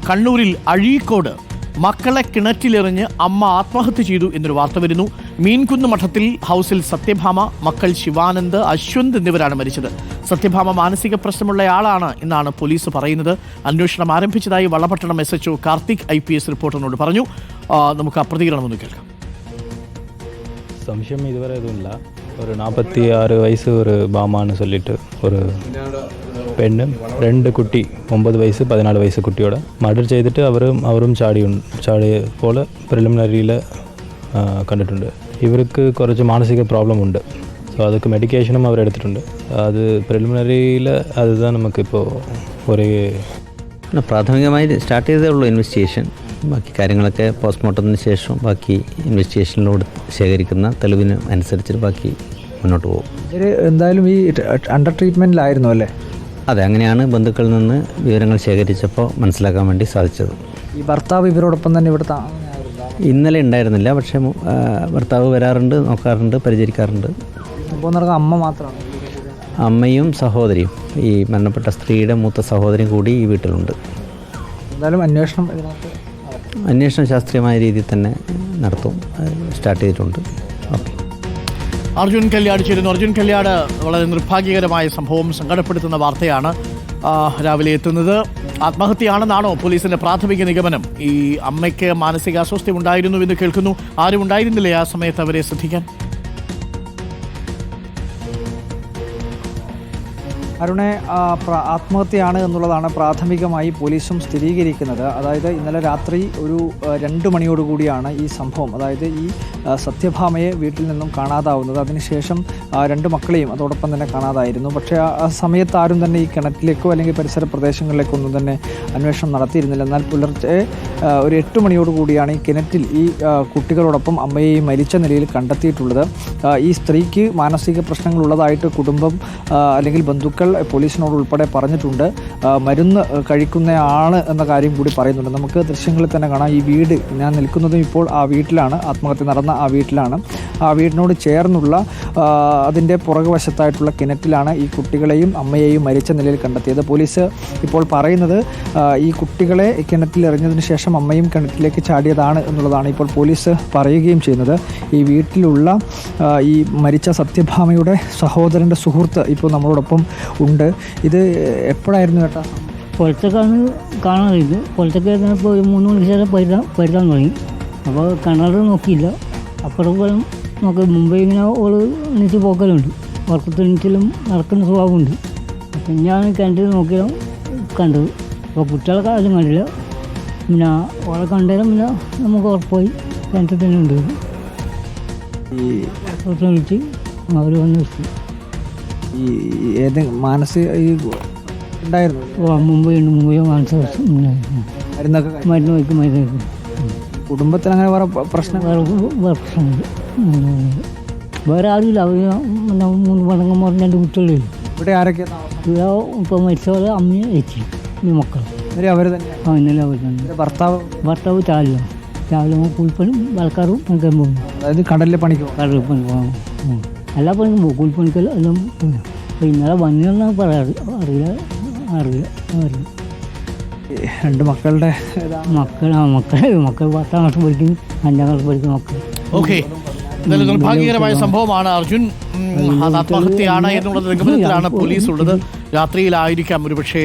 കണ്ണൂരിൽ അഴീക്കോട് മക്കളെ കിണറ്റിലെറിഞ്ഞ് അമ്മ ആത്മഹത്യ ചെയ്തു എന്നൊരു വാർത്ത വരുന്നു. മീൻകുന്ന് മഠത്തിൽ ഹൗസിൽ സത്യഭാമ, മക്കൾ ശിവാനന്ദ്, അശ്വന്ത് എന്നിവരാണ് മരിച്ചത്. സത്യഭാമ മാനസിക പ്രശ്നമുള്ളയാളാണ് എന്നാണ് പോലീസ് പറയുന്നത്. അന്വേഷണം ആരംഭിച്ചതായി വളപട്ടണം SHO കാർത്തിക് IPS റിപ്പോർട്ടറിനോട് പറഞ്ഞു. നമുക്ക് ആ പ്രതികരണം ഒന്ന് കേൾക്കാം. സംശയം ഇതുവരെ ഇതുമില്ല. ഒരു 46 വയസ്സ് ഒരു ബാമാന്ന് சொல்லிட்டு ഒരു പെണ്ണും 2 കുട്ടി 9 വയസ്സ് 14 വയസ്സ് കുട്ടിയോടെ മർഡർ ചെയ്തിട്ട് അവരും ചാടിയ പോലെ പ്രിലിമിനറിയിൽ കണ്ടിട്ടുണ്ട്. ഇവർക്ക് കുറച്ച് മാനസിക പ്രോബ്ലം ഉണ്ട്. സോ അതൊക്കെ മെഡിക്കേഷനും അവരെടുത്തിട്ടുണ്ട്. അത് പ്രിലിമിനറിയിൽ അതുதான் നമുക്കിപ്പോൾ ഒരേ പ്രാഥമികമായി സ്റ്റാർട്ട് ചെയ്തേ ഉള്ളൂ ഇൻവെസ്റ്റിഗേഷൻ. ബാക്കി കാര്യങ്ങളൊക്കെ പോസ്റ്റ്മോർട്ടത്തിന് ശേഷം ബാക്കി ഇൻവെസ്റ്റിഗേഷനിലൂടെ ശേഖരിക്കുന്ന തെളിവിന് അനുസരിച്ച് ബാക്കി മുന്നോട്ട് പോകും. എന്തായാലും ഈ അണ്ടർ ട്രീറ്റ്മെൻറ്റിലായിരുന്നു അല്ലേ? അതെ, അങ്ങനെയാണ് ബന്ധുക്കളിൽ നിന്ന് വിവരങ്ങൾ ശേഖരിച്ചപ്പോൾ മനസ്സിലാക്കാൻ വേണ്ടി സാധിച്ചത്. ഈ ഭർത്താവ് ഇവരോടൊപ്പം തന്നെ ഇവിടെ ഇന്നലെ ഉണ്ടായിരുന്നില്ല, പക്ഷേ ഭർത്താവ് വരാറുണ്ട്, നോക്കാറുണ്ട്, പരിചരിക്കാറുണ്ട്. അപ്പോൾ നടക്കുക അമ്മ മാത്രമാണ്? അമ്മയും സഹോദരിയും, ഈ മരണപ്പെട്ട സ്ത്രീയുടെ മൂത്ത സഹോദരിയും കൂടി ഈ വീട്ടിലുണ്ട്. എന്തായാലും അന്വേഷണം ശാസ്ത്രീയമായ രീതിയിൽ തന്നെ നടത്തും, സ്റ്റാർട്ട് ചെയ്തിട്ടുണ്ട്. ഓക്കെ. അർജുൻ കല്യാട് ചേരുന്നു. അർജുൻ കല്യാട്, വളരെ നിർഭാഗ്യകരമായ സംഭവം, സങ്കടപ്പെടുത്തുന്ന വാർത്തയാണ് രാവിലെ എത്തുന്നത്. ആത്മഹത്യയാണെന്നാണോ പോലീസിന്റെ പ്രാഥമിക നിഗമനം? ഈ അമ്മയ്ക്ക് മാനസികാസ്വാസ്ഥ്യം ഉണ്ടായിരുന്നു എന്ന് കേൾക്കുന്നു. ആരും ഉണ്ടായിരുന്നില്ലേ ആ സമയത്ത് അവരെ ശ്രദ്ധിക്കാൻ? അരുണെ, ആത്മഹത്യയാണ് എന്നുള്ളതാണ് പ്രാഥമികമായി പോലീസും സ്ഥിരീകരിക്കുന്നത്. അതായത് ഇന്നലെ രാത്രി ഒരു 2 മണിയോടുകൂടിയാണ് ഈ സംഭവം, അതായത് ഈ സത്യഭാമയെ വീട്ടിൽ നിന്നും കാണാതാവുന്നത്. അതിനുശേഷം 2 മക്കളെയും അതോടൊപ്പം തന്നെ കാണാതായിരുന്നു. പക്ഷേ ആ സമയത്ത് ആരും തന്നെ ഈ കിണറ്റിലേക്കോ അല്ലെങ്കിൽ പരിസര പ്രദേശങ്ങളിലേക്കോ ഒന്നും തന്നെ അന്വേഷണം നടത്തിയിരുന്നില്ല. എന്നാൽ പുലർച്ചെ ഒരു 8 മണിയോടുകൂടിയാണ് ഈ കിണറ്റിൽ ഈ കുട്ടികളോടൊപ്പം അമ്മയെ മരിച്ച നിലയിൽ കണ്ടെത്തിയിട്ടുള്ളത്. ഈ സ്ത്രീക്ക് മാനസിക പ്രശ്നങ്ങളുള്ളതായിട്ട് കുടുംബം അല്ലെങ്കിൽ ബന്ധുക്കൾ പോലീസിനോട് ഉൾപ്പെടെ പറഞ്ഞിട്ടുണ്ട്. മരുന്ന് കഴിക്കുന്നയാണ് എന്ന കാര്യം കൂടി പറയുന്നുണ്ട്. നമുക്ക് ദൃശ്യങ്ങളിൽ തന്നെ കാണാം. ഈ വീട്, ഞാൻ നിൽക്കുന്നതും ഇപ്പോൾ ആ വീട്ടിലാണ്, ആത്മഹത്യ നടന്ന ആ വീട്ടിലാണ്. ആ വീടിനോട് ചേർന്നുള്ള അതിൻ്റെ പുറകുവശത്തായിട്ടുള്ള കിണറ്റിലാണ് ഈ കുട്ടികളെയും അമ്മയെയും മരിച്ച നിലയിൽ കണ്ടെത്തിയത്. പോലീസ് ഇപ്പോൾ പറയുന്നത് ഈ കുട്ടികളെ കിണറ്റിൽ എറിഞ്ഞതിന് ശേഷം അമ്മയും കിണറ്റിലേക്ക് ചാടിയതാണ് എന്നുള്ളതാണ് ഇപ്പോൾ പോലീസ് പറയുകയും ചെയ്യുന്നത്. ഈ വീട്ടിലുള്ള ഈ മരിച്ച സത്യഭാമയുടെ സഹോദരൻ്റെ സുഹൃത്ത് ഇപ്പോൾ നമ്മളോടൊപ്പം ഉണ്ട്. ഇത് എപ്പോഴായിരുന്നു ചേട്ടാ? പുറത്തേക്കാണ് കാണാറില്ല. പുറത്തേക്ക് ഇപ്പോൾ 3 മണിക്ക് ശേഷം പരുതാൻ തുടങ്ങി. അപ്പോൾ കിണർ നോക്കിയില്ല. അപ്പുറം നമുക്ക് മുമ്പേ ഇങ്ങനെ ഓള് എണീച്ച് പോക്കലുണ്ട്, ഉറക്കത്തിലും നടക്കുന്ന സ്വഭാവമുണ്ട്. അപ്പം ഞാൻ കിണറ്റിൽ നോക്കിയാൽ കണ്ടത്. അപ്പോൾ കുട്ടികളൊക്കെ ആരും കണ്ടില്ല. പിന്നെ ഓളെ കണ്ടേരം പിന്നെ നമുക്ക് ഉറപ്പായി കിണറ്റിൽ തന്നെ ഉണ്ട്. ഈ വിളിച്ച് അവർ വന്ന് വെച്ചു. ഈ ഏത് മാനസിക ഈ ഉണ്ടായിരുന്നു? മുമ്പേ മാനസിക ഉണ്ടായിരുന്നു. മരുന്ന് വയ്ക്കും. കുടുംബത്തിൽ അങ്ങനെ വേറെ പ്രശ്നങ്ങൾ? വേറെ പ്രശ്നമില്ല. വേറെ ആരുമില്ല. അവർ 3 പെണ്ണുങ്ങന്മാർ 2 കുട്ടികളില്ല. ഇവിടെ ആരൊക്കെയാണ്? ഇവിടെ ഇപ്പോൾ മരിച്ച പോലെ അമ്മയും ചേച്ചി മക്കൾ. അവർ തന്നെ? ഇന്നലെ അവർ തന്നെ. ഭർത്താവ് രാവിലെ കൂലിപ്പണി വളക്കാറും പണിക്കാൻ പോകുന്നു. അതായത് കടലിലെ പണിക്കോ? കടലിൽ പണി പോകാം. എല്ലാ പണിക്കും പോകും, കൂലിപ്പണിക്കെല്ലാം എല്ലാം പോകും. അപ്പോൾ ഇന്നലെ വന്നെന്നാണ് പറയാറ്. അറിയില്ല. 2 മക്കളുടെ മക്കൾ 10ാം ക്ലാസ് പഠിക്കും, 5ാം ക്ലാസ് പഠിക്കുന്ന മക്കൾ. ഓക്കെ, എന്തായാലും നിർഭാഗ്യകരമായ സംഭവമാണ് അർജുൻ. ആത്മഹത്യയാണ് എന്നുള്ള നിഗമനത്തിലാണ് പോലീസ് ഉള്ളത്. രാത്രിയിലായിരിക്കാം ഒരുപക്ഷേ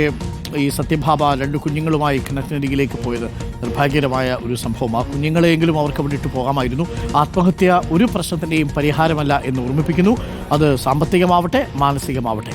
ഈ സത്യഭാമ 2 കുഞ്ഞുങ്ങളുമായി കിണറ്റിനരികിലേക്ക് പോയത്. നിർഭാഗ്യകരമായ ഒരു സംഭവം. ആ കുഞ്ഞുങ്ങളെയെങ്കിലും അവർക്ക് വിട്ടിട്ട് പോകാമായിരുന്നു. ആത്മഹത്യ ഒരു പ്രശ്നത്തിൻ്റെയും പരിഹാരമല്ല എന്ന് ഓർമ്മിപ്പിക്കുന്നു. അത് സാമ്പത്തികമാവട്ടെ മാനസികമാവട്ടെ.